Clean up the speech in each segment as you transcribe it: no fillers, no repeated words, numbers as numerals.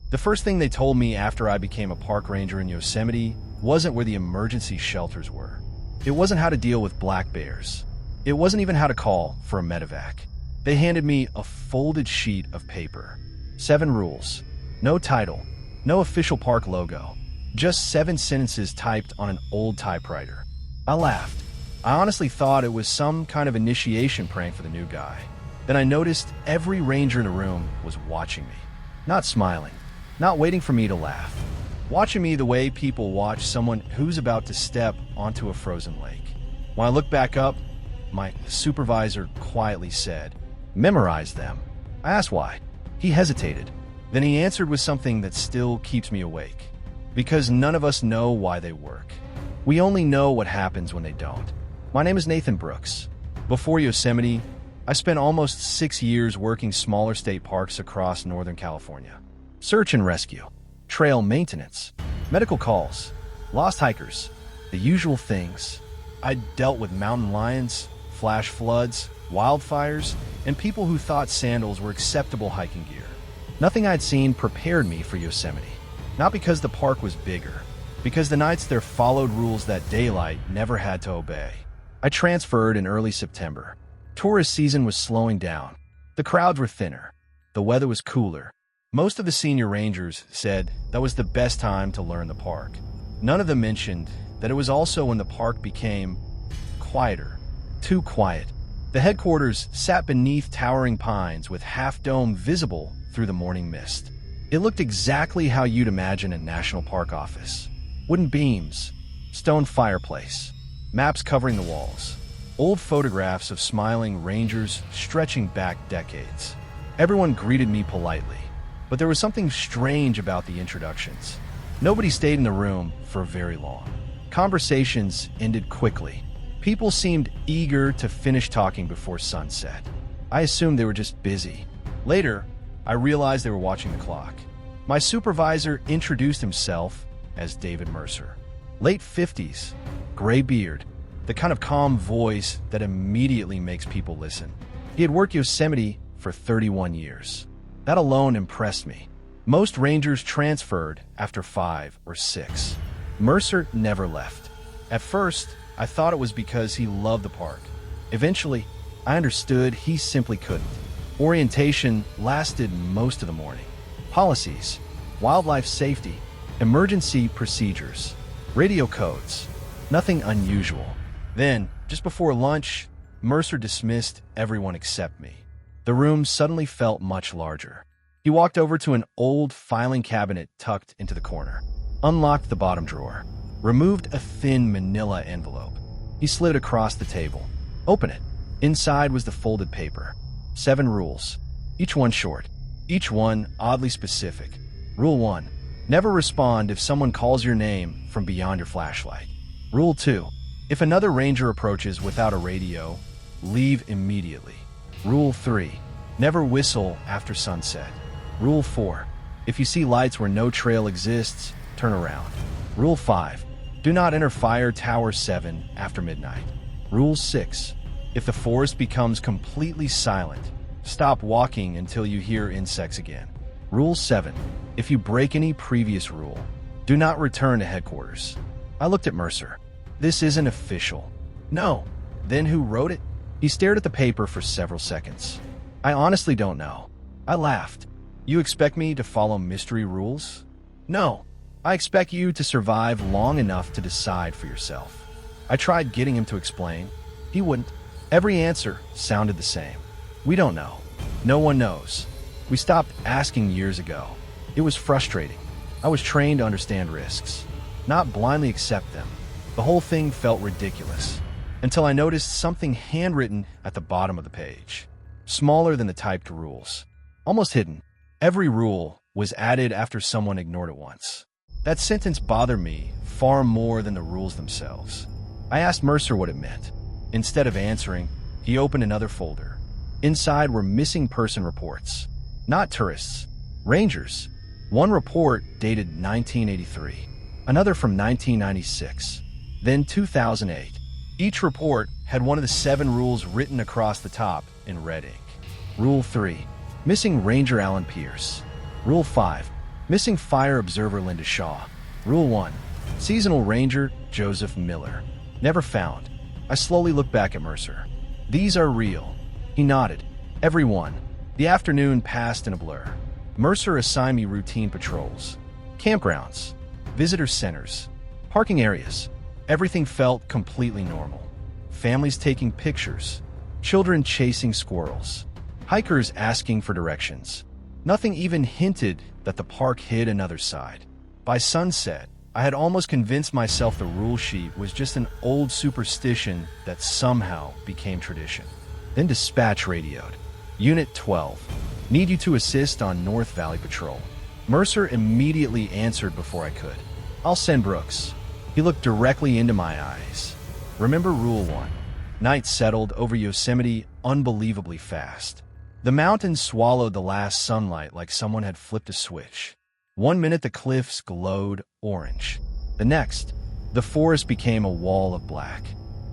The first thing they told me after I became a park ranger in Yosemite wasn't where the emergency shelters were. It wasn't how to deal with black bears. It wasn't even how to call for a medevac. They handed me a folded sheet of paper. 7 rules. No title. No official park logo. Just 7 sentences typed on an old typewriter. I laughed. I honestly thought it was some kind of initiation prank for the new guy. Then I noticed every ranger in the room was watching me. Not smiling. Not waiting for me to laugh. Watching me the way people watch someone who's about to step onto a frozen lake. When I looked back up, my supervisor quietly said, "Memorize them." I asked why. He hesitated. Then he answered with something that still keeps me awake. Because none of us know why they work. We only know what happens when they don't. My name is Nathan Brooks. Before Yosemite, I spent almost 6 years working smaller state parks across Northern California. Search and rescue, trail maintenance, medical calls, lost hikers, the usual things. I dealt with mountain lions, flash floods, wildfires, and people who thought sandals were acceptable hiking gear. Nothing I'd seen prepared me for Yosemite. Not because the park was bigger, because the nights there followed rules that daylight never had to obey. I transferred in early September. Tourist season was slowing down. The crowds were thinner. The weather was cooler. Most of the senior rangers said that was the best time to learn the park. None of them mentioned that it was also when the park became quieter. Too quiet. The headquarters sat beneath towering pines with half-dome visible through the morning mist. It looked exactly how you'd imagine a national park office. Wooden beams, stone fireplace, maps covering the walls, old photographs of smiling rangers stretching back decades. Everyone greeted me politely, but there was something strange about the introductions. Nobody stayed in the room for very long. Conversations ended quickly. People seemed eager to finish talking before sunset. I assumed they were just busy. Later, I realized they were watching the clock. My supervisor introduced himself as David Mercer. Late 50s, gray beard, the kind of calm voice that immediately makes people listen. He had worked Yosemite for 31 years. That alone impressed me. Most rangers transferred after 5 or 6. Mercer never left. At first, I thought it was because he loved the park. Eventually, I understood he simply couldn't. Orientation lasted most of the morning. Policies, wildlife safety, emergency procedures, radio codes, nothing unusual. Then, just before lunch, Mercer dismissed everyone except me. The room suddenly felt much larger. He walked over to an old filing cabinet tucked into the corner, unlocked the bottom drawer, removed a thin manila envelope. He slid it across the table. Open it. Inside was the folded paper. 7 rules, each one short, each one oddly specific. Rule 1, never respond if someone calls your name from beyond your flashlight. Rule 2, if another ranger approaches without a radio, leave immediately. Rule 3, never whistle after sunset. Rule 4, if you see lights where no trail exists, turn around. Rule 5, do not enter Fire Tower 7 after midnight. Rule 6, if the forest becomes completely silent, stop walking until you hear insects again. Rule 7, if you break any previous rule, do not return to headquarters. I looked at Mercer. This isn't official. No. Then who wrote it? He stared at the paper for several seconds. I honestly don't know. I laughed. You expect me to follow mystery rules? No. I expect you to survive long enough to decide for yourself. I tried getting him to explain. He wouldn't. Every answer sounded the same. We don't know. No one knows. We stopped asking years ago. It was frustrating. I was trained to understand risks, not blindly accept them. The whole thing felt ridiculous, until I noticed something handwritten at the bottom of the page. Smaller than the typed rules. Almost hidden. Every rule was added after someone ignored it once. That sentence bothered me far more than the rules themselves. I asked Mercer what it meant. Instead of answering, he opened another folder. Inside were missing person reports. Not tourists. Rangers. One report dated 1983. Another from 1996. Then 2008. Each report had one of the 7 rules written across the top in red ink. Rule 3. Missing Ranger Alan Pierce. Rule 5. Missing fire observer Linda Shaw. Rule 1. Seasonal ranger Joseph Miller. Never found. I slowly looked back at Mercer. These are real. He nodded. Every one. The afternoon passed in a blur. Mercer assigned me routine patrols. Campgrounds. Visitor centers. Parking areas. Everything felt completely normal. Families taking pictures. Children chasing squirrels. Hikers asking for directions. Nothing even hinted that the park hid another side. By sunset, I had almost convinced myself the rule sheet was just an old superstition that somehow became tradition. Then dispatch radioed. Unit 12. Need you to assist on North Valley Patrol. Mercer immediately answered before I could. I'll send Brooks. He looked directly into my eyes. Remember Rule 1. Night settled over Yosemite unbelievably fast. The mountains swallowed the last sunlight like someone had flipped a switch. 1 minute the cliffs glowed orange. The next, the forest became a wall of black.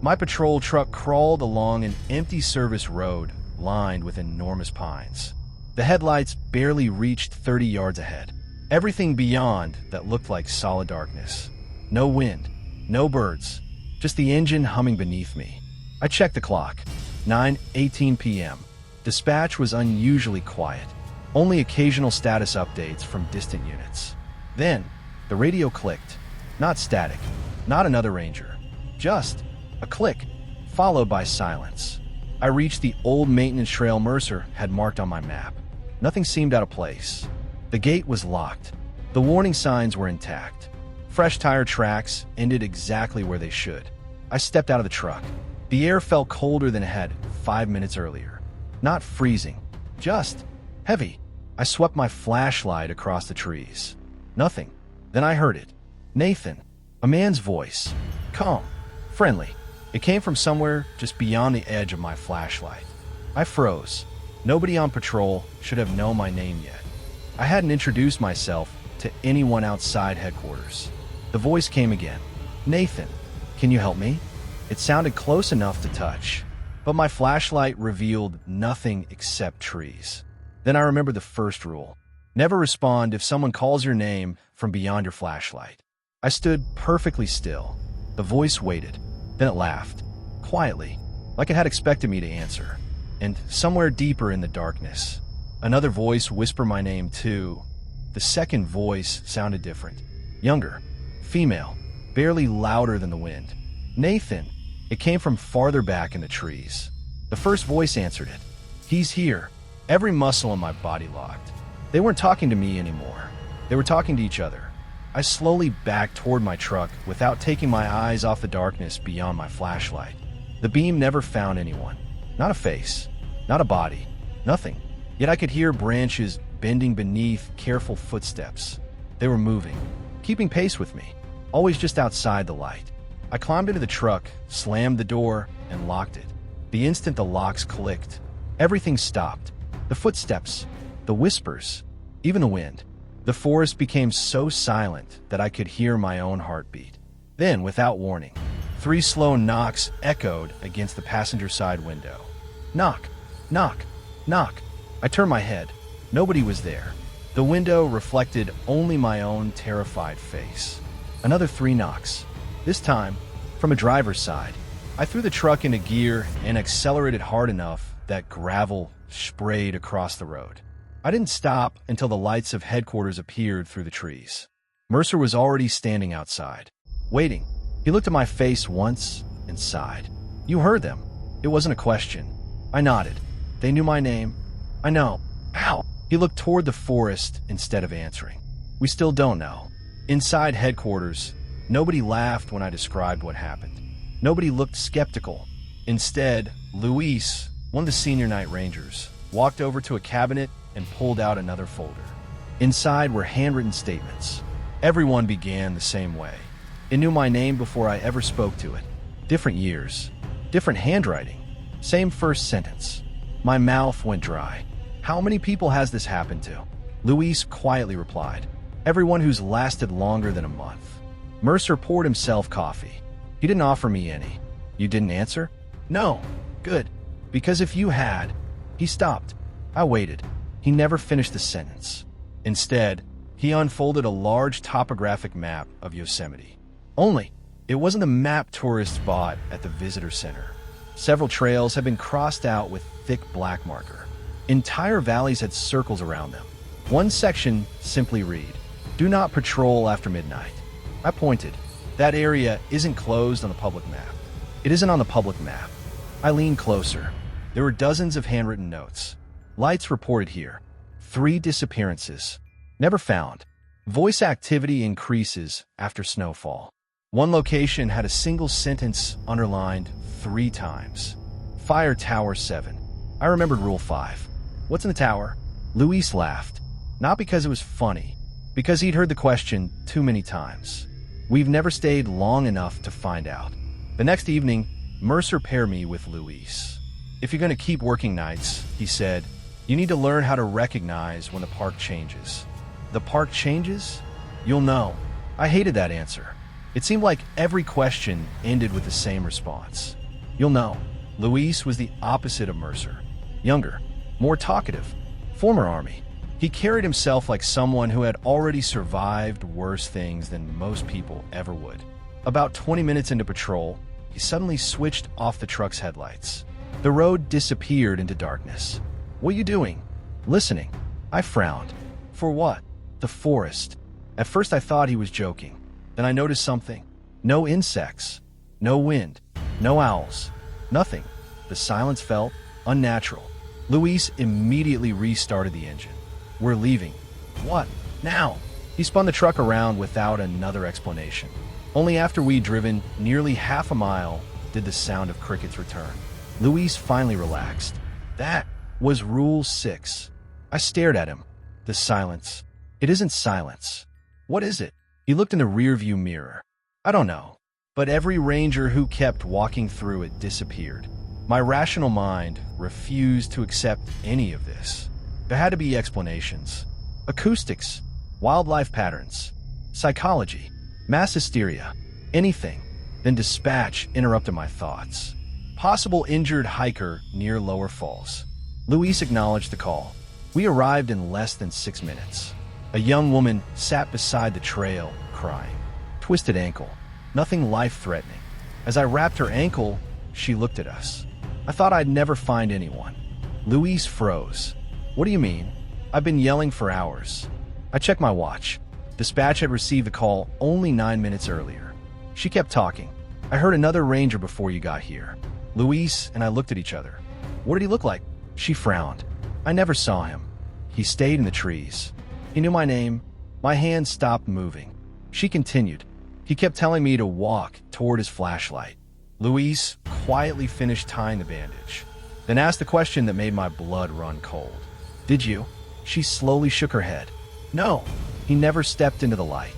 My patrol truck crawled along an empty service road lined with enormous pines. The headlights barely reached 30 yards ahead. Everything beyond that looked like solid darkness. No wind, no birds, just the engine humming beneath me. I checked the clock. 9:18 p.m. Dispatch was unusually quiet. Only occasional status updates from distant units. Then, the radio clicked. Not static, not another ranger. Just a click, followed by silence. I reached the old maintenance trail Mercer had marked on my map. Nothing seemed out of place. The gate was locked. The warning signs were intact. Fresh tire tracks ended exactly where they should. I stepped out of the truck. The air felt colder than it had 5 minutes earlier. Not freezing, just heavy. I swept my flashlight across the trees. Nothing. Then I heard it. Nathan. A man's voice. Calm. Friendly. It came from somewhere just beyond the edge of my flashlight. I froze. Nobody on patrol should have known my name yet. I hadn't introduced myself to anyone outside headquarters. The voice came again. Nathan, can you help me? It sounded close enough to touch, but my flashlight revealed nothing except trees. Then I remembered the first rule. Never respond if someone calls your name from beyond your flashlight. I stood perfectly still. The voice waited. Then it laughed. Quietly, like it had expected me to answer. And somewhere deeper in the darkness, another voice whispered my name too. The second voice sounded different. Younger. Female. Barely louder than the wind. Nathan. It came from farther back in the trees. The first voice answered it. He's here. Every muscle in my body locked. They weren't talking to me anymore. They were talking to each other. I slowly backed toward my truck without taking my eyes off the darkness beyond my flashlight. The beam never found anyone. Not a face. Not a body. Nothing. Yet I could hear branches bending beneath careful footsteps. They were moving, keeping pace with me, always just outside the light. I climbed into the truck, slammed the door, and locked it. The instant the locks clicked, everything stopped. The footsteps, the whispers, even the wind. The forest became so silent that I could hear my own heartbeat. Then, without warning, 3 slow knocks echoed against the passenger side window. Knock, knock, knock. I turned my head. Nobody was there. The window reflected only my own terrified face. Another 3 knocks. This time, from a driver's side. I threw the truck into gear and accelerated hard enough that gravel sprayed across the road. I didn't stop until the lights of headquarters appeared through the trees. Mercer was already standing outside, waiting. He looked at my face once and sighed. You heard them. It wasn't a question. I nodded. They knew my name. I know. How? He looked toward the forest instead of answering. We still don't know. Inside headquarters, nobody laughed when I described what happened. Nobody looked skeptical. Instead, Luis, one of the senior night rangers, walked over to a cabinet and pulled out another folder. Inside were handwritten statements. Everyone began the same way. It knew my name before I ever spoke to it. Different years, different handwriting, same first sentence. My mouth went dry. How many people has this happened to? Luis quietly replied. Everyone who's lasted longer than a month. Mercer poured himself coffee. He didn't offer me any. You didn't answer? No. Good. Because if you had... He stopped. I waited. He never finished the sentence. Instead, he He unfolded a large topographic map of Yosemite. Only, it wasn't the map tourists bought at the visitor center. Several trails had been crossed out with thick black marker. Entire valleys had circles around them. One section simply read, "Do not patrol after midnight." I pointed. That area isn't closed on the public map. It isn't on the public map. I leaned closer. There were dozens of handwritten notes. Lights reported here. 3 disappearances. Never found. Voice activity increases after snowfall. One location had a single sentence underlined 3 times. Fire Tower 7. I remembered Rule 5. What's in the tower? Luis laughed. Not because it was funny, because he'd heard the question too many times. We've never stayed long enough to find out. The next evening, Mercer paired me with Luis. If you're going to keep working nights, he said, you need to learn how to recognize when the park changes. The park changes? You'll know. I hated that answer. It seemed like every question ended with the same response. You'll know. Luis was the opposite of Mercer. Younger, more talkative, former Army. He carried himself like someone who had already survived worse things than most people ever would. About 20 minutes into patrol, he suddenly switched off the truck's headlights. The road disappeared into darkness. What are you doing? Listening. I frowned. For what? The forest. At first I thought he was joking. Then I noticed something. No insects. No wind. No owls. Nothing. The silence felt unnatural. Luis immediately restarted the engine. We're leaving. What? Now? He spun the truck around without another explanation. Only after we'd driven nearly half a mile did the sound of crickets return. Luis finally relaxed. That was Rule 6. I stared at him. The silence. It isn't silence. What is it? He looked in the rearview mirror. I don't know. But every ranger who kept walking through it disappeared. My rational mind refused to accept any of this. There had to be explanations. Acoustics, wildlife patterns, psychology, mass hysteria, anything. Then dispatch interrupted my thoughts. Possible injured hiker near Lower Falls. Luis acknowledged the call. We arrived in less than 6 minutes. A young woman sat beside the trail, crying. Twisted ankle. Nothing life-threatening. As I wrapped her ankle, she looked at us. I thought I'd never find anyone. Luis froze. What do you mean? I've been yelling for hours. I checked my watch. Dispatch had received the call only 9 minutes earlier. She kept talking. I heard another ranger before you got here. Luis and I looked at each other. What did he look like? She frowned. I never saw him. He stayed in the trees. He knew my name. My hand stopped moving. She continued. He kept telling me to walk toward his flashlight. Luis quietly finished tying the bandage, then asked the question that made my blood run cold. Did you? She slowly shook her head. No, he never stepped into the light.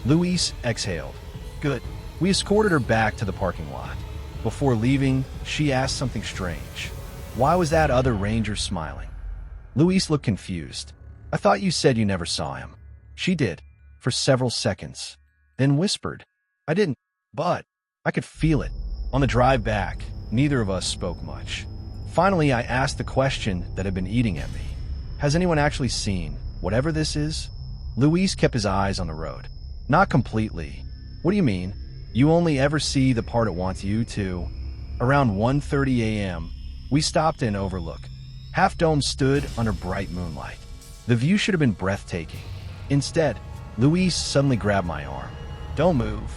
Luis exhaled. Good. We escorted her back to the parking lot. Before leaving, she asked something strange. Why was that other ranger smiling? Luis looked confused. I thought you said you never saw him. She did, for several seconds, then whispered. I didn't, but I could feel it. On the drive back, neither of us spoke much. Finally, I asked the question that had been eating at me. Has anyone actually seen whatever this is? Luis kept his eyes on the road. Not completely. What do you mean? You only ever see the part it wants you to. Around 1:30 a.m., we stopped in Overlook. Half Dome stood under bright moonlight. The view should have been breathtaking. Instead, Luis suddenly grabbed my arm. Don't move.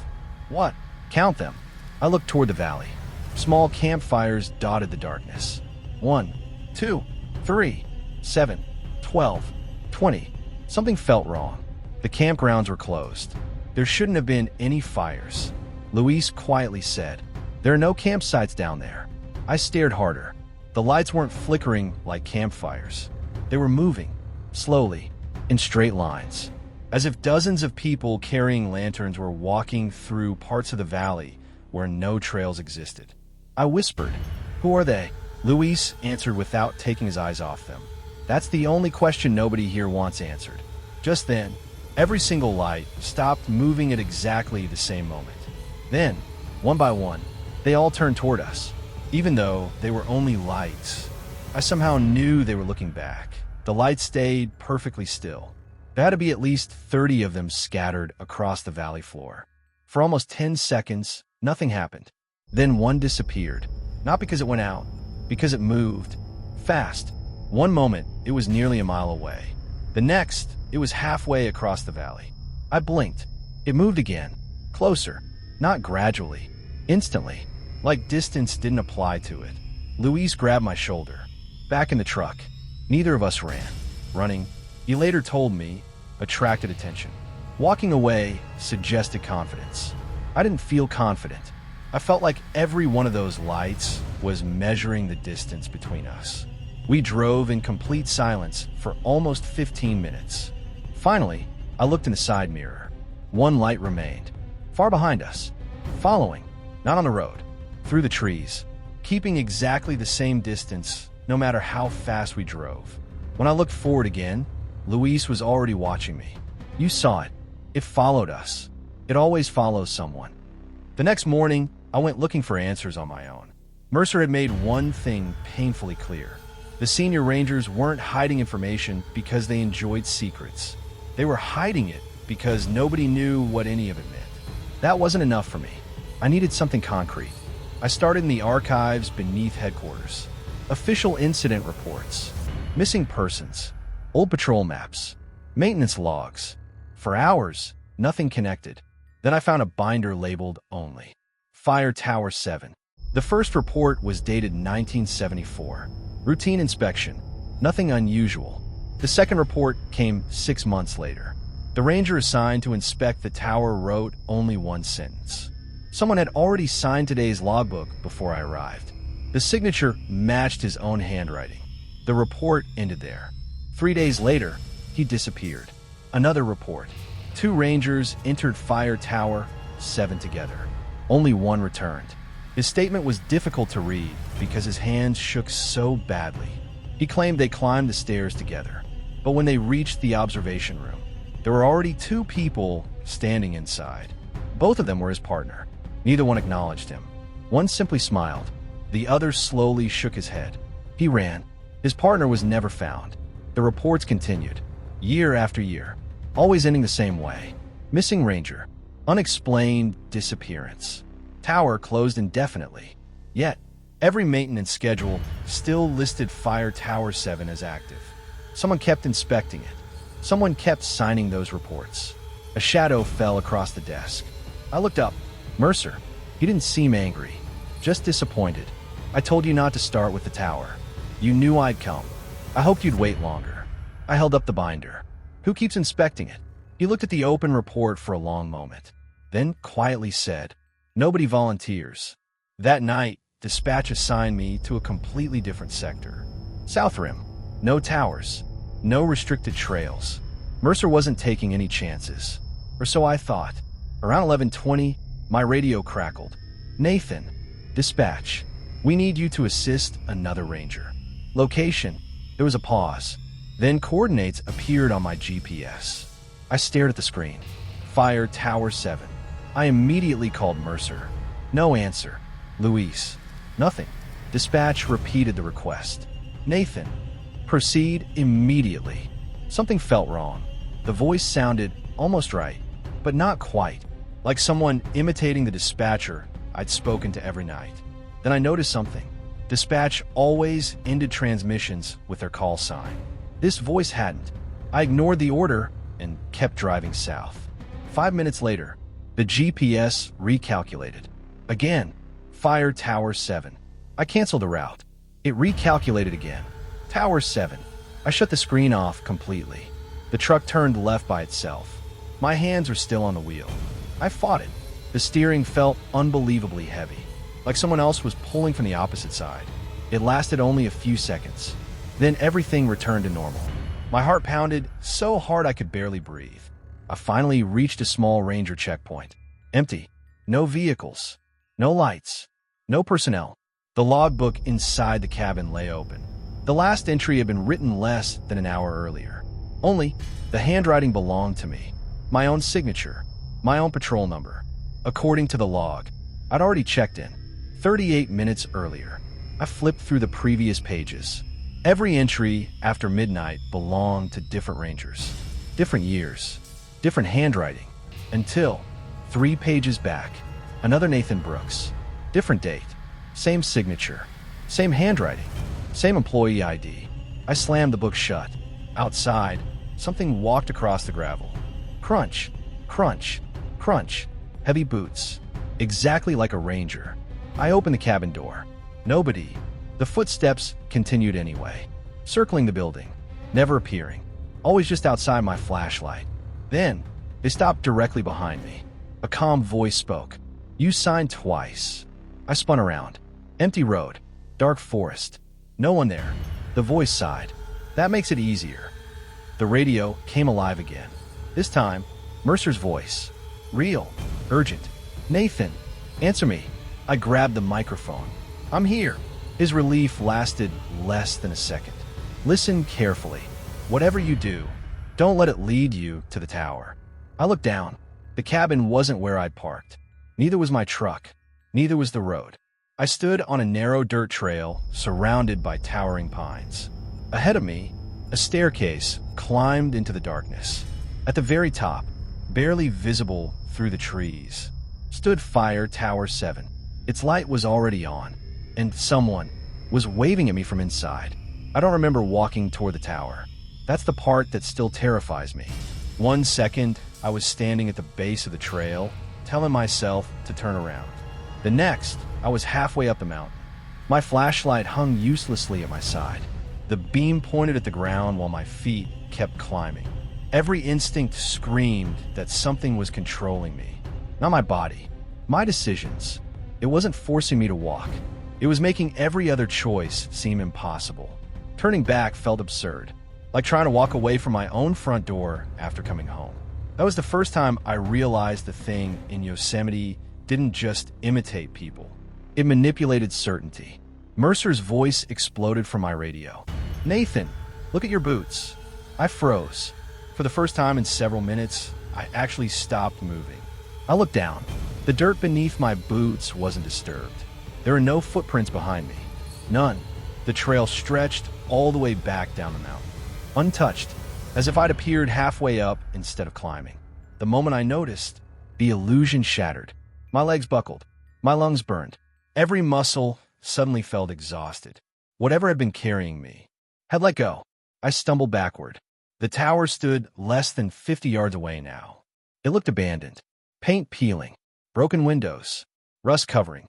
What? Count them. I looked toward the valley. Small campfires dotted the darkness. 1, 2, 3, 7, 12, 20. Something felt wrong. The campgrounds were closed. There shouldn't have been any fires. Luis quietly said, there are no campsites down there. I stared harder. The lights weren't flickering like campfires. They were moving, slowly, in straight lines, as if dozens of people carrying lanterns were walking through parts of the valley where no trails existed. I whispered, who are they? Luis answered without taking his eyes off them. That's the only question nobody here wants answered. Just then, every single light stopped moving at exactly the same moment. Then, one by one, they all turned toward us. Even though they were only lights, I somehow knew they were looking back. The lights stayed perfectly still. There had to be at least 30 of them scattered across the valley floor. For almost 10 seconds, nothing happened. Then one disappeared, not because it went out, because it moved. Fast. One moment, it was nearly a mile away. The next, it was halfway across the valley. I blinked. It moved again. Closer. Not gradually. Instantly. Like distance didn't apply to it. Luis grabbed my shoulder. Back in the truck. Neither of us ran. Running, he later told me, attracted attention. Walking away suggested confidence. I didn't feel confident. I felt like every one of those lights was measuring the distance between us. We drove in complete silence for almost 15 minutes. Finally, I looked in the side mirror. One light remained, far behind us, following, not on the road, through the trees, keeping exactly the same distance no matter how fast we drove. When I looked forward again, Luis was already watching me. You saw it. It followed us. It always follows someone. The next morning, I went looking for answers on my own. Mercer had made one thing painfully clear. The senior rangers weren't hiding information because they enjoyed secrets. They were hiding it because nobody knew what any of it meant. That wasn't enough for me. I needed something concrete. I started in the archives beneath headquarters. Official incident reports, missing persons, old patrol maps, maintenance logs. For hours, nothing connected. Then I found a binder labeled only. Fire Tower 7. The first report was dated 1974. Routine inspection. Nothing unusual. The second report came 6 months later. The ranger assigned to inspect the tower wrote only one sentence. Someone had already signed today's logbook before I arrived. The signature matched his own handwriting. The report ended there. 3 days later, he disappeared. Another report. 2 rangers entered Fire Tower 7 together. Only one returned. His statement was difficult to read because his hands shook so badly. He claimed they climbed the stairs together. But when they reached the observation room, there were already 2 people standing inside. Both of them were his partner. Neither one acknowledged him. One simply smiled. The other slowly shook his head. He ran. His partner was never found. The reports continued, year after year, always ending the same way. Missing ranger. Unexplained disappearance. Tower closed indefinitely. Yet, every maintenance schedule still listed Fire Tower 7 as active. Someone kept inspecting it. Someone kept signing those reports. A shadow fell across the desk. I looked up. Mercer. He didn't seem angry, just disappointed. I told you not to start with the tower. You knew I'd come. I hoped you'd wait longer. I held up the binder. Who keeps inspecting it? He looked at the open report for a long moment, then quietly said, Nobody volunteers. That night, dispatch assigned me to a completely different sector. South Rim. No towers. No restricted trails. Mercer wasn't taking any chances. Or so I thought. Around 11:20, my radio crackled. Nathan. Dispatch. We need you to assist another ranger. Location. There was a pause. Then coordinates appeared on my GPS. I stared at the screen. Fire Tower 7. I immediately called Mercer. No answer. Luis. Nothing. Dispatch repeated the request. Nathan. Proceed immediately. Something felt wrong. The voice sounded almost right, but not quite, like someone imitating the dispatcher I'd spoken to every night. Then I noticed something. Dispatch always ended transmissions with their call sign. This voice hadn't. I ignored the order and kept driving south. 5 minutes later, the GPS recalculated. Again, Fire Tower 7. I canceled the route. It recalculated again. Tower 7. I shut the screen off completely. The truck turned left by itself. My hands were still on the wheel. I fought it. The steering felt unbelievably heavy, like someone else was pulling from the opposite side. It lasted only a few seconds. Then everything returned to normal. My heart pounded so hard I could barely breathe. I finally reached a small ranger checkpoint. Empty. No vehicles. No lights. No personnel. The logbook inside the cabin lay open. The last entry had been written less than an hour earlier. Only, the handwriting belonged to me. My own signature. My own patrol number. According to the log, I'd already checked in 38 minutes earlier. I flipped through the previous pages. Every entry after midnight belonged to different rangers. Different years, different handwriting, until 3 pages back, another Nathan Brooks. Different date, same signature, same handwriting, same employee ID. I slammed the book shut. Outside, something walked across the gravel. Crunch, crunch, crunch, heavy boots, exactly like a ranger. I opened the cabin door. Nobody. The footsteps continued anyway, circling the building, never appearing, always just outside my flashlight. Then, they stopped directly behind me. A calm voice spoke. "You signed twice." I spun around. Empty road, dark forest, no one there. The voice sighed. "That makes it easier." The radio came alive again. This time, Mercer's voice. Real, urgent. "Nathan, answer me." I grabbed the microphone. "I'm here." His relief lasted less than a second. "Listen carefully. Whatever you do, don't let it lead you to the tower." I looked down. The cabin wasn't where I'd parked. Neither was my truck. Neither was the road. I stood on a narrow dirt trail surrounded by towering pines. Ahead of me, a staircase climbed into the darkness. At the very top, barely visible through the trees, stood Fire Tower 7. Its light was already on, and someone was waving at me from inside. I don't remember walking toward the tower. That's the part that still terrifies me. 1 second, I was standing at the base of the trail, telling myself to turn around. The next, I was halfway up the mountain. My flashlight hung uselessly at my side. The beam pointed at the ground while my feet kept climbing. Every instinct screamed that something was controlling me. Not my body, my decisions. It wasn't forcing me to walk. It was making every other choice seem impossible. Turning back felt absurd, like trying to walk away from my own front door after coming home. That was the first time I realized the thing in Yosemite didn't just imitate people. It manipulated certainty. Mercer's voice exploded from my radio. "Nathan, look at your boots." I froze. For the first time in several minutes, I actually stopped moving. I looked down. The dirt beneath my boots wasn't disturbed. There were no footprints behind me. None. The trail stretched all the way back down the mountain, untouched, as if I'd appeared halfway up instead of climbing. The moment I noticed, the illusion shattered. My legs buckled. My lungs burned. Every muscle suddenly felt exhausted. Whatever had been carrying me had let go. I stumbled backward. The tower stood less than 50 yards away now. It looked abandoned. Paint peeling, broken windows, rust covering